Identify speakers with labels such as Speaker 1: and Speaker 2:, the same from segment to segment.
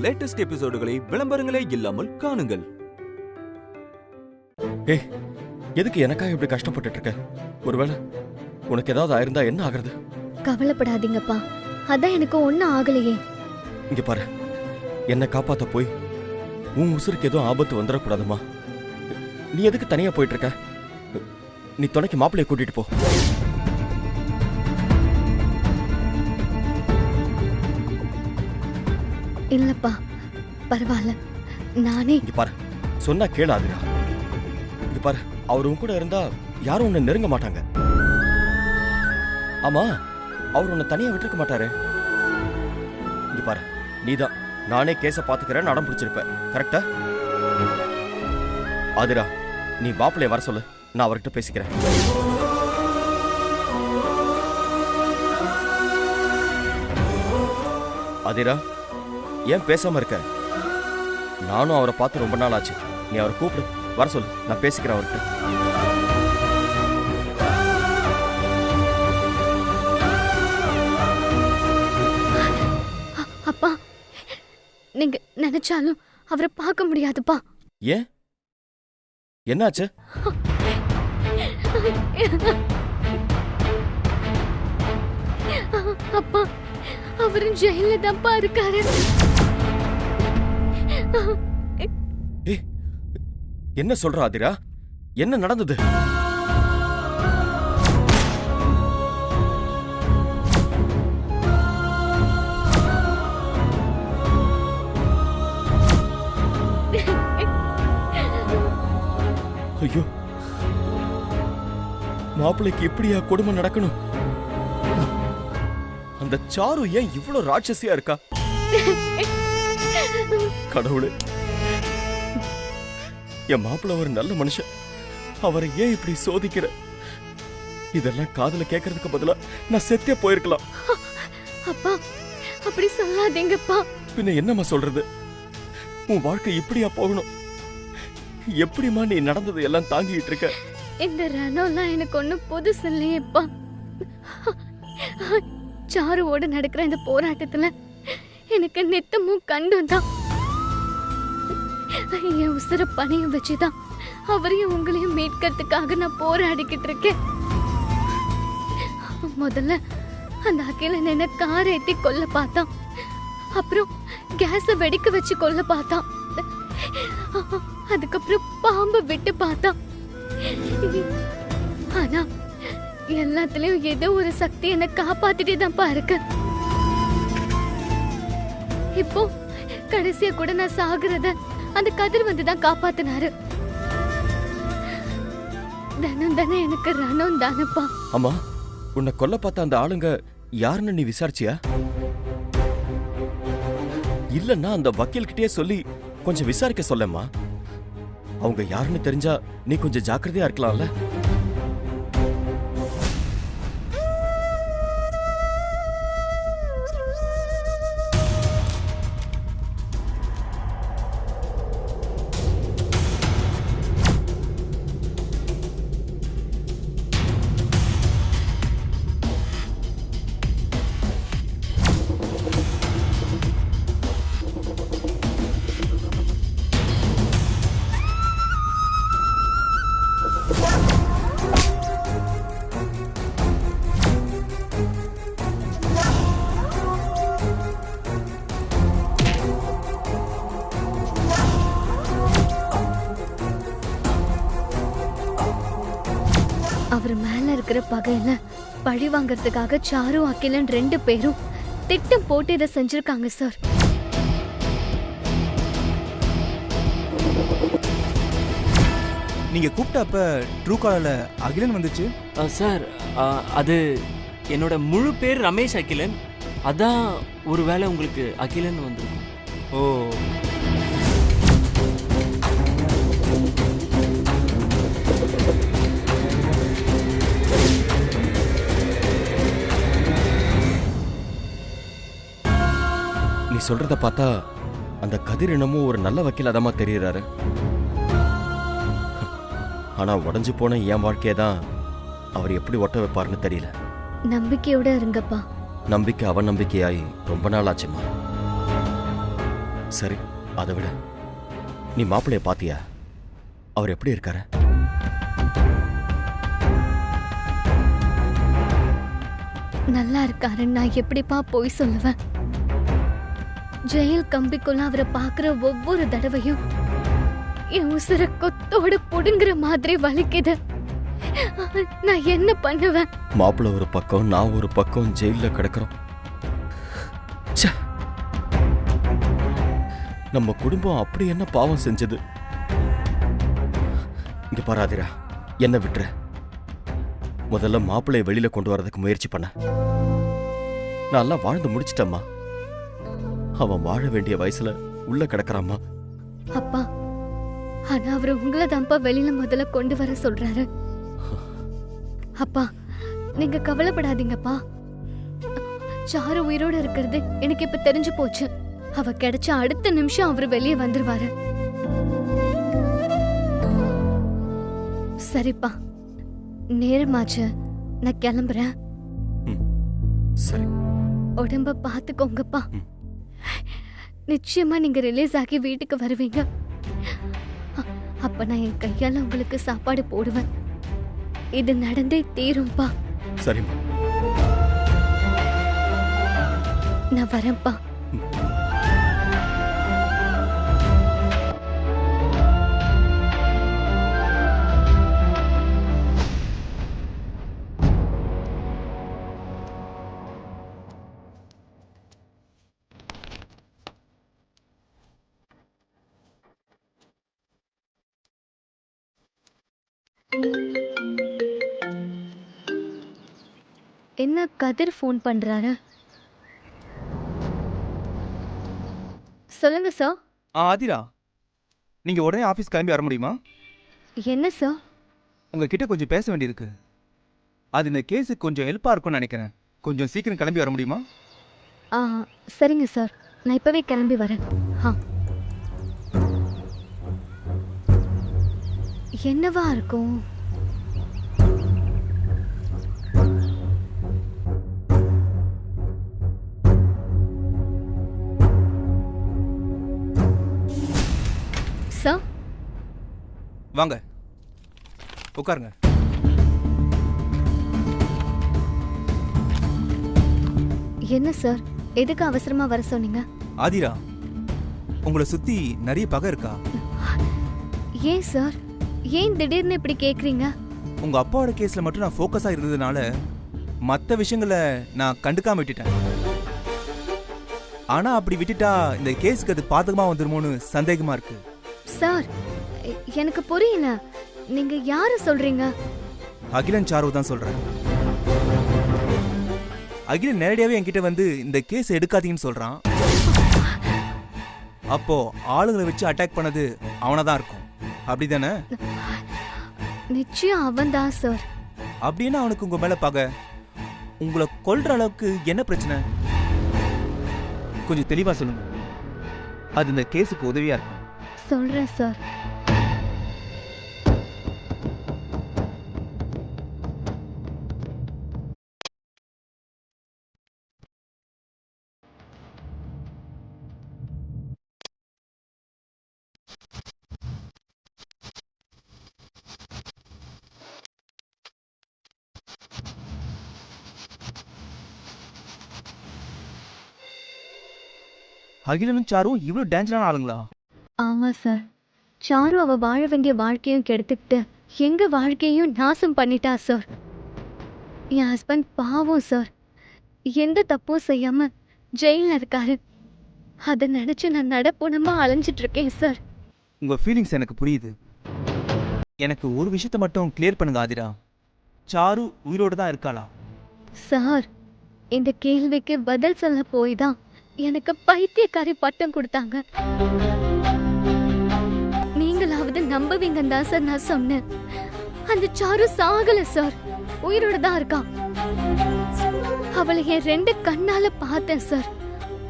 Speaker 1: Latest எபிசோடுகளை விளம்பரங்களே இல்லாமல் காணுங்கள்.
Speaker 2: ஏய், எதுக்கு எனக்காக இப்படி கஷ்டப்பட்டுட்டு இருக்க? ஒருவேளை உனக்கு ஏதாவது ஆயிருந்தா என்ன ஆகுறது?
Speaker 3: கவலைப்படாதீங்கப்பா, அதான் எனக்கு ஒன்னும் ஆகலையே.
Speaker 2: இங்க பாரு, என்னை காப்பாத்த போய் உன் உசுருக்கு எதுவும் ஆபத்து வந்துடக்கூடாதுமா. நீ எதுக்கு தனியா போயிட்டு இருக்க? நீ துணைக்கு மாப்பிள்ளைய கூட்டிட்டு போ.
Speaker 3: இல்லப்பா, பரவாயில்ல, நானே.
Speaker 2: இங்க பாரு, சொன்னா கேளாதுடா. இங்க பாரு, அவரும் கூட இருந்தா யாரும் உன்னை நெருங்க மாட்டாங்க. ஆமா, அவர் உன்னை தனியா விட்டுருக்க மாட்டாரு. இங்க பாரு, நீதான் நானே கேஸ பாத்துக்கிறேன் அடம் பிடிச்சிருப்ப, கரெக்டா? ஆதிரா, நீ மாப்பிள்ளைய வர சொல்லு, நான் அவர்கிட்ட பேசிக்கிறேன். ஆதிரா, ஏன் பேசாம இருக்க? நானும் அவரை பார்த்து ரொம்ப நாள் ஆச்சு. நீ அவரை கூப்பிடு, வர சொல்லு, நான் பேசிக்கிறேன் அவர்கிட்ட.
Speaker 3: அப்பா, நீங்க நினைச்சாலும் அவரை பார்க்க முடியாதுப்பா.
Speaker 2: ஏன், என்னாச்சு?
Speaker 3: அப்பா, அவரு ஜெயில தான்ப்பா இருக்காரு.
Speaker 2: என்ன சொல்ற ஆதிரா? என்ன நடந்தது? ஐயோ, மாப்பிள்ளைக்கு இப்படியா கொடுமை நடக்கணும்? அந்த சாரு ஏன் இவ்வளவு ராட்சசியா இருக்கா? கடவுளே, என் மாப்பிள்ள ஒரு நல்ல மனுஷன், அவரை ஏன் இப்படி சோதிக்கிற? இதெல்லாம் காதுல கேட்கறதுக்கு பதிலா நான் செத்தே போயிருக்கலாம்.
Speaker 3: அப்பா, அப்படி சொல்லாதீங்கப்பா.
Speaker 2: பின்ன என்னம்மா சொல்றது? உன் வாழ்க்கை இப்படியா போகணும்? எப்படிமா நீ நடந்தது எல்லாம் தாங்கிட்டு இருக்க?
Speaker 3: இந்த ரணம்லாம் எனக்கு ஒண்ணும் புதுசு இல்லையேப்பா. சாருவோட நடக்கிற இந்த போராட்டத்துல எனக்கு நித்தமும் கண்டும் தான். என் உசுர பணையம் வச்சுதான் அவரையும் உங்களையும் மீட்கிறதுக்காக நான் போராடிக்கிட்டு இருக்கேன். முதல்ல அந்த அகிலன் என்ன கார் ஏத்தி கொல்ல பார்த்தான், அப்புறம் கேஸ வெடிக்க வச்சு கொல்ல பார்த்தான், அதுக்கப்புறம் பாம்பு விட்டு பார்த்தான். ஆனா எல்லாத்துலயும் ஏதோ ஒரு சக்தி என்ன காப்பாத்திட்டே தான்ப்பா இருக்கு. இப்போ கடைசியா கூட நான் சாகுறத அந்த கதிர் வந்துதான் காப்பாத்தினாரு. தினம் தானே எனக்கு ரணம் தானப்பா.
Speaker 2: ஆமா, உன்னை கொல்ல பார்த்த அந்த ஆளுங்க யாருன்னு நீ விசாரிச்சியா? இல்லன்னா அந்த வக்கீல் கிட்டே சொல்லி கொஞ்சம் விசாரிக்க சொல்லம்மா. அவங்க யாருன்னு தெரிஞ்சா நீ கொஞ்சம் ஜாக்கிரதையா இருக்கலாம்ல.
Speaker 3: அவர் மேல இருக்கிற பகையில பழி வாங்கறதுக்காக சாரு அகிலன் 2 பேரும் திட்டம் போட்டு இதை செஞ்சிருக்காங்க சார்.
Speaker 4: நீங்க கூப்பிட்டப்ப ட்ரூ காலர்ல அகிலன் வந்துச்சு
Speaker 5: சார். அது என்னோட முழு பேர் ரமேஷ் அகிலன். அதான் ஒருவேளை உங்களுக்கு அகிலன் வந்திருக்கும்.
Speaker 4: ஓ,
Speaker 2: நீ சொல்றத பார்த்தா அந்த கதிர் என்னமோ ஒரு நல்ல வக்கீல் அதமா தெரியறாரு. ஆனா உடஞ்சு போன என் வாழ்க்கையை தான் அவர் எப்படி ஒட்ட வைப்பாருன்னு தெரியல.
Speaker 3: நம்பிக்கையோட இருங்கப்பா.
Speaker 2: நம்பிக்கை அவநம்பிக்கையாய் ரொம்ப நாள் ஆச்சுமா. சரி, அதை விட நீ மாப்பிள்ளைய பாத்தியா? அவர் எப்படி இருக்காரு?
Speaker 3: நல்லா இருக்காருன்னு நான் எப்படிப்பா போய் சொல்லுவேன்? ஜெயில் கம்பிக்குள்ள அவரை பாக்குற ஒவ்வொரு தடவையும் என் உசுர கொத்தோட புடுங்குற மாதிரி வலிக்குது. நான் என்ன பண்ணுவேன்?
Speaker 2: மாப்பிள்ளை ஒரு பக்கம், நான் ஒரு பக்கம் ஜெயில கிடக்குறோம். ச்சே, நம்ம குடும்பம் அப்படி என்ன பாவம் செஞ்சது? இங்க பாராதிரா, என்ன விட்டுற. முதல்ல மாப்பிள்ளைய வெளியில கொண்டு வரதுக்கு முயற்சி பண்ண. நான் எல்லாம் வாழ்ந்து முடிச்சிட்டம்மா. அவன் வாழ வேண்டிய வயசுல உள்ள கிடக்குறாம்மா.
Speaker 3: அப்பா, ஆனா அவரு உங்களை தான்ப்பா வெளியில முதல்ல கொண்டு வர சொல்றாரு. அப்பா, நீங்க கவலைப்படாதீங்கப்பா. சாரு உயிரோட இருக்கிறது எனக்கு இப்ப தெரிஞ்சு போச்சு. அவ கிடைச்ச அடுத்த நிமிஷம் அவரு வெளியே வந்துருவாரு. சரிப்பா, நேரமாச்சு, நான் கிளம்புறேன்.
Speaker 2: சரி,
Speaker 3: உடம்ப பாத்துக்கோங்கப்பா. நிச்சயமா நீங்க ரிலீஸ் ஆகி வீட்டுக்கு வருவீங்க. அப்ப நான் என் கையால உங்களுக்கு சாப்பாடு போடுவேன். இது நடந்தே தீரும்பா.
Speaker 2: சரிம்மா.
Speaker 3: நான் வரேன்ப்பா. என்ன கதிர் ஃபோன் பண்றாரு? சொல்லுங்க சார்.
Speaker 4: ஆதிரா, நீங்க உடனே ஆஃபீஸ் கிளம்பி வர முடியுமா?
Speaker 3: என்ன சார்?
Speaker 4: உங்ககிட்ட கொஞ்சம் பேச வேண்டியிருக்கு. அது இந்த கேஸுக்கு கொஞ்சம் ஹெல்ப்பாக இருக்கும்னு நினைக்கிறேன். கொஞ்சம் சீக்கிரம் கிளம்பி வர முடியுமா?
Speaker 3: சரிங்க சார், நான் இப்பவே கிளம்பி வரேன். என்னவா இருக்கும்? சார்,
Speaker 4: வாங்க, உட்காருங்க.
Speaker 3: என்ன சார், எதுக்கு அவசரமா வர சொன்னீங்க?
Speaker 4: ஆதிரா, உங்களை சுத்தி நிறைய பகை இருக்கா?
Speaker 3: ஏன் சார், ஏன் திடீர்னு இப்படி கேக்குறீங்க?
Speaker 4: உங்க அப்பாவோட கேஸ்ல மட்டும் நான் ஃபோக்கஸா இருந்ததுனால மற்ற விஷயங்களை நான் கண்டுக்காம விட்டுட்டேன். ஆனா அப்படி விட்டுட்டா இந்த கேஸுக்கு அது பாதகமா வந்துருமோன்னு சந்தேகமா இருக்கு.
Speaker 3: சார், எனக்கு புரியல, நீங்க யாரு சொல்றீங்க?
Speaker 4: அகிலன் சாரு தான் சொல்றேன். அகிலன் நேரடியாவே என்கிட்ட வந்து இந்த கேஸ் எடுக்காதீங்கன்னு சொல்றான். அப்போ ஆளுங்களை வச்சு அட்டாக் பண்ணது அவனதான் இருக்கும், அப்படிதானே?
Speaker 3: நிச்சயம் அவன் தான் சார்.
Speaker 4: அப்படின்னா அவனுக்கு உங்க மேல பகை. உங்களை கொல்ற அளவுக்கு என்ன பிரச்சனை? கொஞ்சம் தெளிவா சொல்லுங்க, அது இந்த கேஸுக்கு உதவியா இருக்கும்.
Speaker 3: சொல்றேன் சார்.
Speaker 4: அகிலனும் சாரும் இவ்வளவு டேஞ்சரான ஆளுங்களா?
Speaker 3: ஆமா சார், சாரு அவ வாழ வேண்டிய வாழ்க்கையும் கெடுத்துக்கிட்டு எங்க வாழ்க்கையும் நாசம் பண்ணிட்டா சார். என் ஹஸ்பண்ட் பாவம் சார், எந்த தப்பும் செய்யாம ஜெயில இருக்காரு. அதை நினைச்சு நான் நடப்புணமா அலைஞ்சிட்டு இருக்கேன் சார்.
Speaker 4: உங்க ஃபீலிங்ஸ் எனக்கு புரியுது. எனக்கு ஒரு விஷயத்த மட்டும் கிளியர் பண்ணுங்க ஆதிரா, சாரு உயிரோடு தான் இருக்காளா?
Speaker 3: சார், இந்த கேள்விக்கு பதில் சொல்ல போய் தான் எனக்கு பைத்தியக்காரி பட்டம் கொடுத்தாங்க. நீங்களாவது நம்புவீங்கன்னு தான் சார் நான் சொன்னேன். அந்த சாரு சாகல சார், உயிரோட தான் இருக்கா. அவளை என் 2 கண்ணால பார்த்தேன் சார்.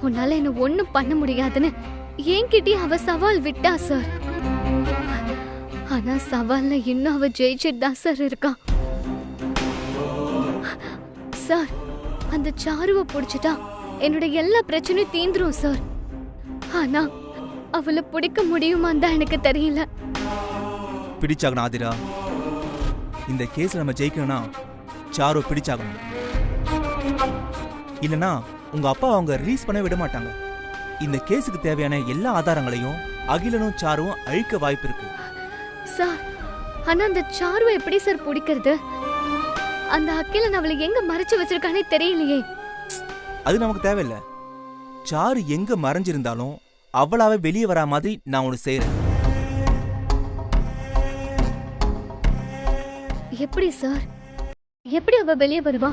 Speaker 3: உன்னால என்ன ஒண்ணும் பண்ண முடியாதுன்னு என்கிட்டயே அவ சவால் விட்டா சார். ஆனா சவால்ல இன்னும் அவ ஜெயிச்சிட்டு தான் சார் இருக்கா. சார், அந்த சாருவை பிடிச்சிட்டா என்னோட எல்லா பிரச்சனையும் தீந்துரும் சார். ஆனா அவளை பிடிக்க முடியுமான்னு தான் எனக்கு தெரியல.
Speaker 4: பிடிச்சாகணும் ஆதிரா. இந்த கேஸ்ல நம்ம ஜெயிக்கணும்னா சாரு பிடிச்சாகணும். இல்லனா உங்க அப்பா அவங்க ரிலீஸ் பண்ண விட மாட்டாங்க. இந்த கேஸுக்கு தேவையான எல்லா ஆதாரங்களையும் அகிலனும் சாருவும் அழிக்க வாய்ப்பு இருக்கு.
Speaker 3: சார், ஆனா அந்த சாருவை எப்படி சார் பிடிக்கிறது? அந்த அகிலன் அவளை எங்க மறைச்சு வச்சிருக்கானே தெரியலையே.
Speaker 4: அது நமக்கு தேவையில்லை. சாரு எங்க மறைஞ்சிருந்தாலும் அவளாவே வெளியே வரா மாதிரி நான் ஒன்று செய்யறேன்.
Speaker 3: எப்படி சார்? எப்படி அவ வெளியே வருவா?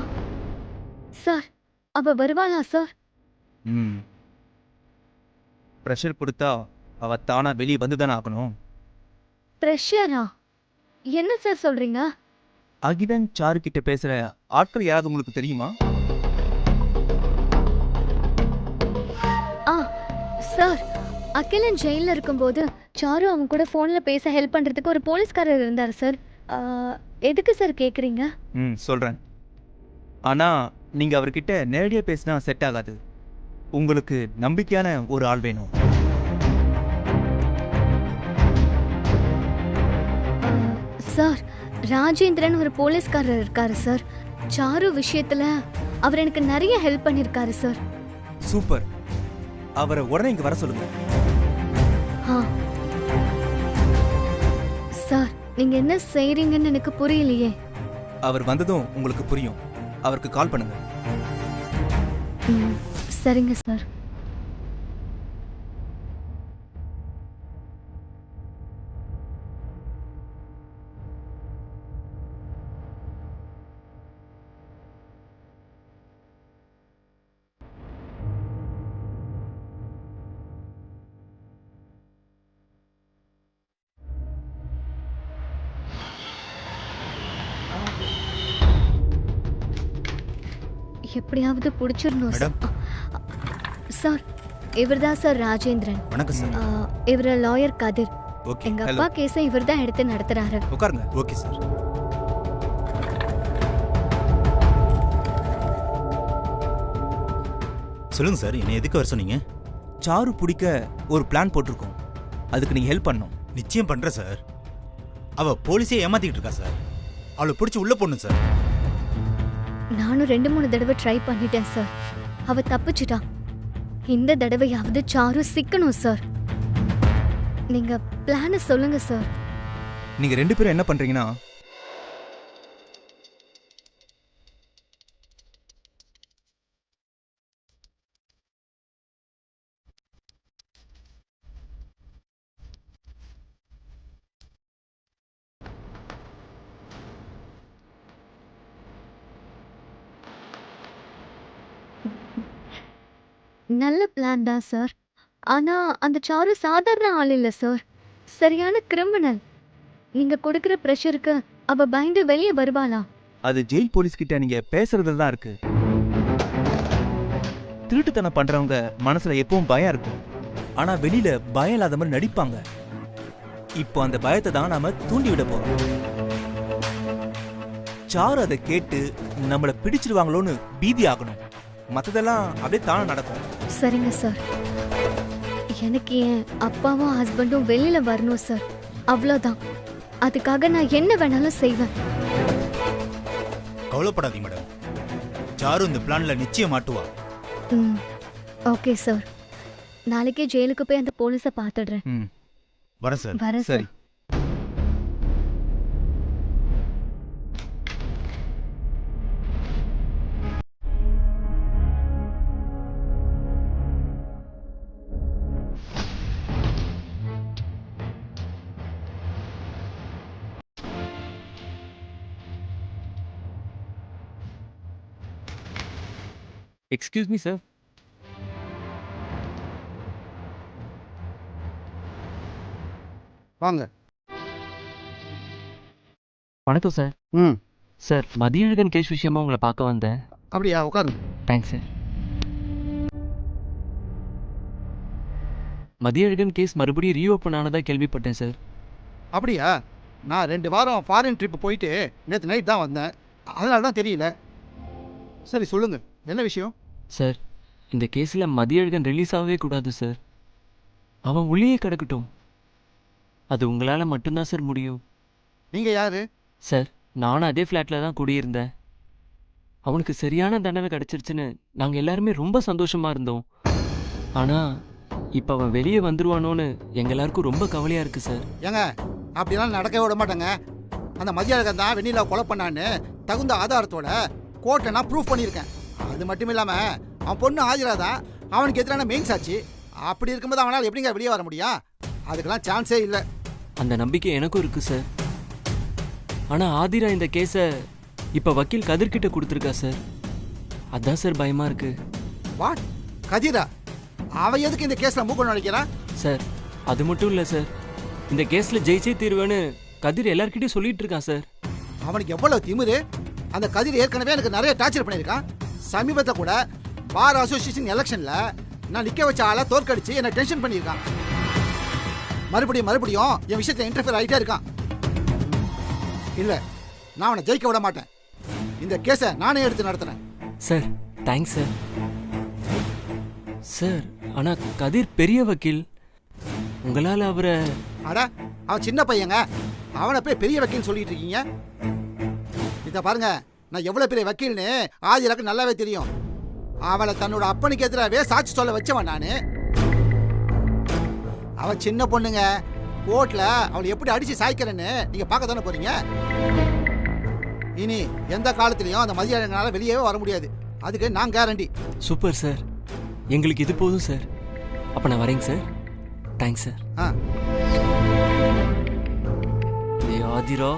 Speaker 3: சார், அவ வருவாளா சார்?
Speaker 4: ப்ரெஷர் கொடுத்தா அவ தானா வெளியே வந்துதானே ஆகணும்.
Speaker 3: பிரஷரா? என்ன சார் சொல்றீங்க?
Speaker 4: அகிலன் சாரு கிட்ட பேசுற ஆட்கள் யாராவது உங்களுக்கு தெரியுமா?
Speaker 3: சார், அகிலன் ஜெயில இருக்கும்போது சாரு அவன் கூட போன்ல பேச ஹெல்ப் பண்றதுக்கு ஒரு போலீஸ்காரர் இருந்தார் சார். எதுக்கு சார் கேக்குறீங்க?
Speaker 4: சொல்றேன். ஆனா நீங்க அவர்கிட்ட நேரடியா பேசினா செட் ஆகாது. உங்களுக்கு நம்பிக்கையான ஒரு ஆள் வேணும்.
Speaker 3: சார், ராஜேந்திரன் ஒரு போலீஸ்காரர் இருக்காரு சார். சாரு விஷயத்துல அவர் எனக்கு நிறைய ஹெல்ப் பண்ணிருக்காரு சார்.
Speaker 4: சூப்பர். அவரை உடனே இங்க வர சொல்லுங்க.
Speaker 3: சார், நீங்க என்ன செய்றீங்கன்னு எனக்கு புரியலையே.
Speaker 4: அவர் வந்ததும் உங்களுக்கு புரியும். அவருக்கு கால் பண்ணுங்க.
Speaker 3: சரிங்க சார். எப்படியாவது பிடிச்சிடணும் சார். சார், இவர்தான் சார் ராஜேந்திரன்.
Speaker 1: வணக்கம் சார்.
Speaker 3: இவர் லாயர் கதிர்.
Speaker 1: ஓகே.
Speaker 3: எங்க அப்பா கேஸை இவர்தான் எடுத்து நடத்துறாரு.
Speaker 4: உட்காருங்க.
Speaker 1: Okay sir. சொல்லுங்க சார், என்ன எதுக்கு வர சொன்னீங்க?
Speaker 4: சாரு பிடிக்க ஒரு பிளான் போட்டிருக்கோம். அதுக்கு நீங்க ஹெல்ப் பண்ணணும்.
Speaker 1: நிச்சயம் பண்றேன் சார். அவ போலீஸே ஏமாத்திட்டு இருக்கா சார். அவளை பிடிச்சி உள்ள போடணும் சார்.
Speaker 3: நானும் 2-3 தடவை ட்ரை பண்ணிட்டேன் சார். அவ தப்பிச்சிட்டா. இந்த தடவையாவது சாரு சிக்கணும் சார். நீங்க பிளான சொல்லுங்க சார்.
Speaker 4: நீங்க 2 பேரும் என்ன பண்றீங்கன்னா,
Speaker 3: நல்ல பிளான் தான் சார். ஆனா அந்த சாரு சாதாரண ஆள் இல்ல சார். சரியான கிரிமினல். நீங்க கொடுக்கிற பிரஷருக்கு அவ பயந்து வெளியே வருவாளா?
Speaker 4: அது ஜெயில் போலீஸ் கிட்ட நீங்க பேசுறதுல தான் இருக்கு. திருட்டுத்தனம் பண்றவங்க மனசுல எப்பவும் பயம் இருக்கும். ஆனா வெளியில பயம் இல்லாத மாதிரி நடிப்பாங்க. இப்போ அந்த பயத்தை தான் நாம தூண்டி விட போறோம். சாரு அதை கேட்டு நம்மள பிடிச்சிருவாங்களோன்னு பீதி ஆகணும். மத்ததெல்லாம் அப்படியே தானே நடக்கும்.
Speaker 3: சரிங்க சார். எனக்கு என் அப்பாவும் ஹஸ்பண்டும் வெளியில வரணும் சார். அவ்வளோதான். அதுக்காக நான் என்ன வேணாலும் செய்வேன்.
Speaker 1: கவலைப்படாதீங்க மேடம். சாரு இந்த பிளான்ல நிச்சயம் மாட்டுவா.
Speaker 3: Okay sir. நாளைக்கே ஜெயிலுக்கு போய் அந்த போலீஸை பார்த்துடுறேன்.
Speaker 1: வரேன் சார்.
Speaker 3: வரேன்
Speaker 4: சரி.
Speaker 3: சார்.
Speaker 5: Excuse me sir.
Speaker 6: வாங்க.
Speaker 5: வணக்கம் சார். சார், மதியழகன் கேஸ் விஷயமா உங்களை பார்க்க வந்தேன்.
Speaker 6: அப்படியா? உட்காருங்க.
Speaker 5: Thanks sir. மதியழகன் கேஸ் மறுபடியும் ரீஓப்பன் ஆனதா கேள்விப்பட்டேன் சார்.
Speaker 6: அப்படியா? நான் 2 வாரம் ஃபாரின் ட்ரிப் போயிட்டு நேற்று நைட் தான் வந்தேன். அதனால தான் தெரியல. சரி சொல்லுங்க, என்ன விஷயம்?
Speaker 5: சார், இந்த கேஸில் மதியழகன் ரிலீஸ் ஆகவே கூடாது சார். அவன் உள்ளேயே கிடக்கட்டும். அது உங்களால மட்டும்தான் சார் முடியும்.
Speaker 6: நீங்கள் யாரு?
Speaker 5: சார், நானும் அதே ஃப்ளாட்டில் தான் குடியிருந்தேன். அவனுக்கு சரியான தண்டனை கிடச்சிருச்சுன்னு நாங்கள் எல்லாருமே ரொம்ப சந்தோஷமா இருந்தோம். ஆனால் இப்போ அவன் வெளியே வந்துருவானோன்னு எங்க எல்லாருக்கும் ரொம்ப கவலையாக இருக்கு சார்.
Speaker 6: ஏங்க அப்படிலாம் நடக்கவே விட மாட்டேங்க. அந்த மதியாளகன் தான் வெண்ணிலா கொலை பண்ணான்னு தகுந்த ஆதாரத்தோட கோர்ட்டை நான் ப்ரூஃப் பண்ணியிருக்கேன். அது மட்டும் இல்லாமல் அவன் பொண்ணு ஆஜராதான் அவனுக்கு எதிரான மெயின் சாட்சி. அப்படி இருக்கும்போது அவனால் எப்படிங்க வெளியே வர முடியும்? அதுக்கெல்லாம் சான்ஸே இல்லை.
Speaker 5: அந்த நம்பிக்கை எனக்கும் இருக்கு சார். ஆனால் ஆதிரா இந்த கேஸை இப்போ வக்கீல் கதிர்கிட்ட கொடுத்துருக்கா சார். அதான் சார் பயமா இருக்கு.
Speaker 6: வாட்? கதிரா? அவன் எதுக்கு இந்த கேஸில் மூக்க நுழைக்கிறான்?
Speaker 5: சார், அது மட்டும் இல்லை சார், இந்த கேஸில் ஜெயிச்சே தீர்வேன்னு கதிர் எல்லார்கிட்டையும் சொல்லிட்டு இருக்கான் சார்.
Speaker 6: அவனுக்கு எவ்வளவு திமிரு! அந்த கதிர் ஏற்கனவே எனக்கு நிறைய டார்ச்சர் பண்ணியிருக்கான். சமீபத்தை கூட பார் அசோசியேஷன் எலெக்ஷன்ல நான் நிக்க வச்ச ஆளை தோற்கடிச்சு என்னை டென்ஷன் பண்ணியிருக்கான். மறுபடியும் என் விஷயத்தை இன்டர்ஃபியர் ஆகிட்டே இருக்கான். இல்லை, நான் அவனை ஜெயிக்க விட மாட்டேன். இந்த கேஸை நானே எடுத்து நடத்துறேன்.
Speaker 5: Sir, thanks sir. சார், ஆனால் கதிர் பெரிய வக்கீல், உங்களால் அவரை...
Speaker 6: அட, அவன் சின்ன பையங்க, அவனை போய் பெரிய வக்கீல்னு சொல்லிட்டு இருக்கீங்க. இதை பாருங்க, நான் எவ்வளவு பெரிய வக்கீல்னு ஆதிராக்கு நல்லாவே தெரியும். அவளை தன்னோட அப்பனுக்கு எதிராகவே சாட்சி சொல்ல வச்சவன் நானு. அவ சின்ன பொண்ணுங்க, கோர்ட்ல அவளை எப்படி அடிச்சு சாய்க்கிறேன்னு நீங்க பார்க்க தானே போறீங்க. இனி எந்த காலத்திலையும் அந்த மதியாளங்களால வெளியவே வர முடியாது. அதுக்கு நான் கேரண்டி.
Speaker 5: சூப்பர் சார், எங்களுக்கு இது போதும் சார். அப்போ நான் வரேங்க சார். Thanks sir. ஏ ஆதிரா,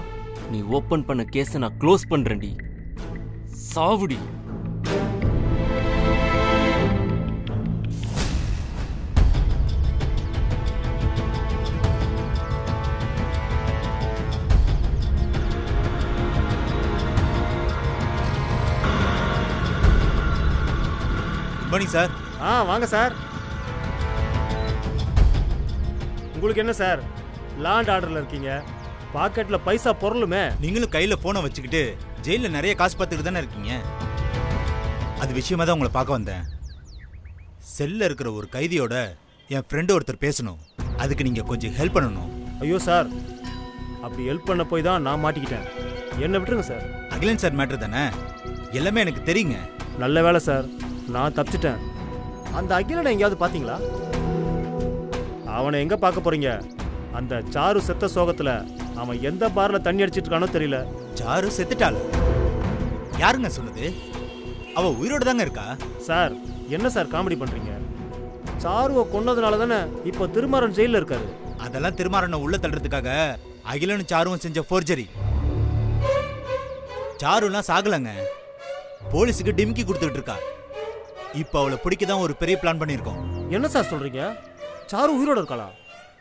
Speaker 5: நீ ஓப்பன் பண்ண கேஸை நான் க்ளோஸ் பண்றேன்டி. சாவுடி.
Speaker 1: Good morning sir.
Speaker 7: வாங்க சார். உங்களுக்கு என்ன சார், லாண்ட் ஆர்டரில் இருக்கீங்க, பாக்கெட்டில் பைசா பொருளுமே.
Speaker 1: நீங்களும் கையில் ஃபோனை வச்சுக்கிட்டு ஜெயிலில் நிறைய காசு பார்த்துக்கிட்டு தானே இருக்கீங்க. அது விஷயமா தான் உங்களை பார்க்க வந்தேன். செல்லில் இருக்கிற ஒரு கைதியோட என் ஃப்ரெண்டு ஒருத்தர் பேசணும். அதுக்கு நீங்கள் கொஞ்சம் ஹெல்ப் பண்ணணும்.
Speaker 7: ஐயோ சார், அப்படி ஹெல்ப் பண்ண போய் தான் நான் மாட்டிக்கிட்டேன். என்ன விட்டுருங்க சார்.
Speaker 1: அகிலன் சார் மேட்ரு தானே, எல்லாமே எனக்கு தெரியுங்க.
Speaker 7: நல்ல வேலை சார், நான் தப்பிச்சிட்டேன். அந்த அகிலனை எங்கேயாவது பார்த்தீங்களா? அவனை எங்கே பார்க்க போறீங்க? அந்த சாரு செத்த சோகத்தில் அவன் எந்த பாரில் தண்ணி அடிச்சிட்டு இருக்கானோ தெரியல.
Speaker 1: சாரு செத்துட்டாள். யாருங்க சொன்னது? அவ உயிரோடு தாங்க இருக்கா.
Speaker 7: சார், என்ன சார் காமெடி பண்ணுறீங்க? சாருவை கொன்னதுனால தானே இப்போ திருமாறன் ஜெயிலில் இருக்காரு.
Speaker 1: அதெல்லாம் திருமாறனை உள்ள தள்ளுறதுக்காக அகிலனும் சாருவும் செஞ்ச ஃபோர்ஜரி. சாருலாம் சாகலங்க, போலீஸுக்கு டிமிக்கி கொடுத்துட்டு இருக்கா. இப்போ அவளை பிடிக்க தான் ஒரு பெரிய பிளான் பண்ணியிருக்கோம்.
Speaker 7: என்ன சார் சொல்றீங்க? சாரு உயிரோட இருக்காளா?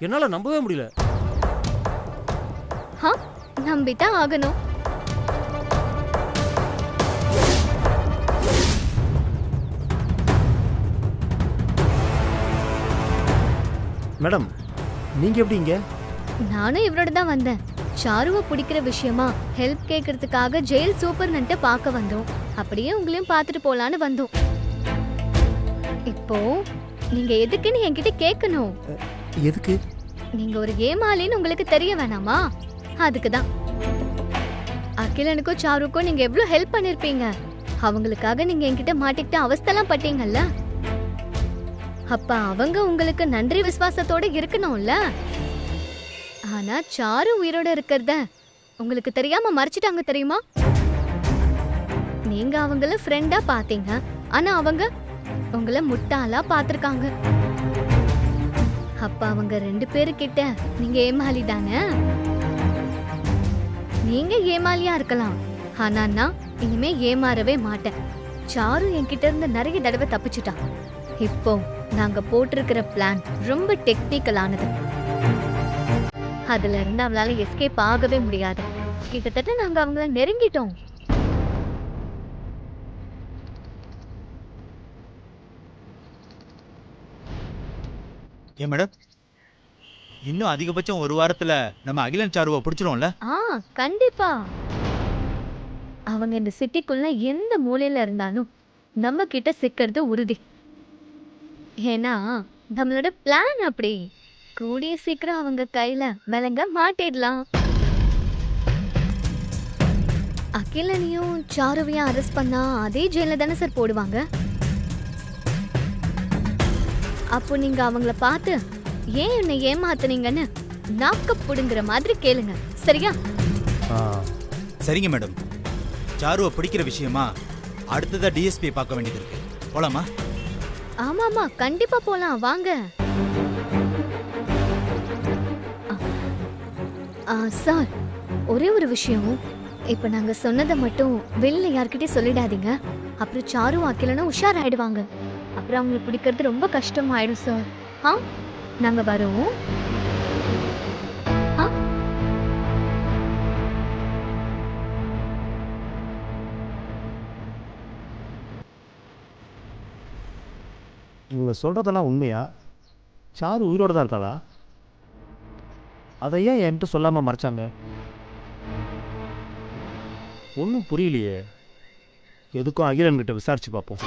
Speaker 7: என்னால நம்பவே முடியல.
Speaker 3: நம்பித்தான் ஆகணும்.
Speaker 7: மேடம், நீங்க எப்படி இங்க?
Speaker 3: நானும் இவரோட தான் வந்தேன். சாருவை பிடிக்கிற விஷயமா ஹெல்ப் கேட்கறதுக்காக ஜெயில் சூப்பர்னன்ட்ட பார்க்க வந்தோம். அப்படியே உங்களையும் பார்த்துட்டு போலான்னு வந்தோம். இப்போ நீங்க எதுக்குன்னு என்கிட்ட கேட்கணும்.
Speaker 7: எதுக்கு?
Speaker 3: நீங்க ஒரு ஏமாளின்னு உங்களுக்கு தெரிய வேணாமா? அதுக்குதான். அகிலனுக்கும் சாருக்கும் நீங்க எவ்வளவு ஹெல்ப் பண்ணிருப்பீங்க. அவங்களுக்காக நீங்க என்கிட்ட மாட்டிக்கிட்டு அவஸ்தெல்லாம் பட்டீங்கல்ல. அப்ப அவங்க உங்களுக்கு நன்றி விசுவாசத்தோட இருக்கணும்ல. ஆனா சாரு உயிரோட இருக்கிறத உங்களுக்கு தெரியாம மறைச்சிட்டாங்க தெரியுமா? நீங்க அவங்கள ஃப்ரெண்டா பாத்தீங்க, ஆனா அவங்க உங்களை முட்டாளா பாத்திருக்காங்க. அப்ப அவங்க 2 பேருக்கிட்ட நீங்க ஏமாளி தானே. நீங்க ஏமாளியா இருக்கலாம், ஆனா நான் இனிமே ஏமாறவே மாட்டேன். சாரு என்கிட்ட இருந்து நிறைய தடவை தப்பிச்சுட்டான். இப்போ நாங்க போட்டிருக்கிற பிளான் ரொம்ப டெக்னிக்கலானது. அதுல இருந்து அவளால எஸ்கேப் ஆகவே முடியாது. கிட்டத்தட்ட நாங்க அவங்கள நெருங்கிட்டோம்.
Speaker 1: ஏன் மேடம், இன்னும் அதிகபட்சம் ஒரு வாரத்துல நம்ம அகிலன் சாருவை பிடிச்சிருவோம்ல?
Speaker 3: கண்டிப்பா. அவங்க இந்த சிட்டிக்குள்ள எந்த மூலையில இருந்தாலும் நம்ம கிட்ட சிக்கிறது உறுதி. ஏன்னா நம்மளோட பிளான் அப்படி. கூடிய சீக்கிரம் அவங்க கையில விலங்க மாட்டிடலாம். அகிலனையும் சாருவையும் அரெஸ்ட் பண்ணா அதே ஜெயில தானே சார் போடுவாங்க. அப்போ நீங்க அவங்கள பார்த்து ஏன் என்னை ஏமாத்துனீங்கன்னு நாக்க புடுங்குற மாதிரி கேளுங்க, சரியா?
Speaker 1: சரிங்க மேடம். சாருவை பிடிக்கிற விஷயமா அடுத்ததா டிஎஸ்பியை பார்க்க வேண்டியது இருக்கு. போலாமா?
Speaker 3: ஆமாமா, கண்டிப்பா போலாம், வாங்க. சார், ஒரே ஒரு விஷயம். இப்ப நாங்க சொன்னதை மட்டும் வெளியில யார்கிட்டயும் சொல்லிடாதீங்க. அப்புறம் சாரு அகிலனும் உஷாராயிடுவாங்க. அப்புறம் அவங்களை பிடிக்கிறது ரொம்ப கஷ்டமாயிடும் சார். நாங்க வரோம்.
Speaker 7: இவங்க சொல்கிறதெல்லாம் உண்மையா? சாரு உயிரோடு தான் இருக்காளா? அதை ஏன் என்கிட்ட சொல்லாமல் மறைச்சாங்க? ஒன்றும் புரியலையே. எதுக்கும் அகிலன்கிட்ட விசாரிச்சு பார்ப்போம்.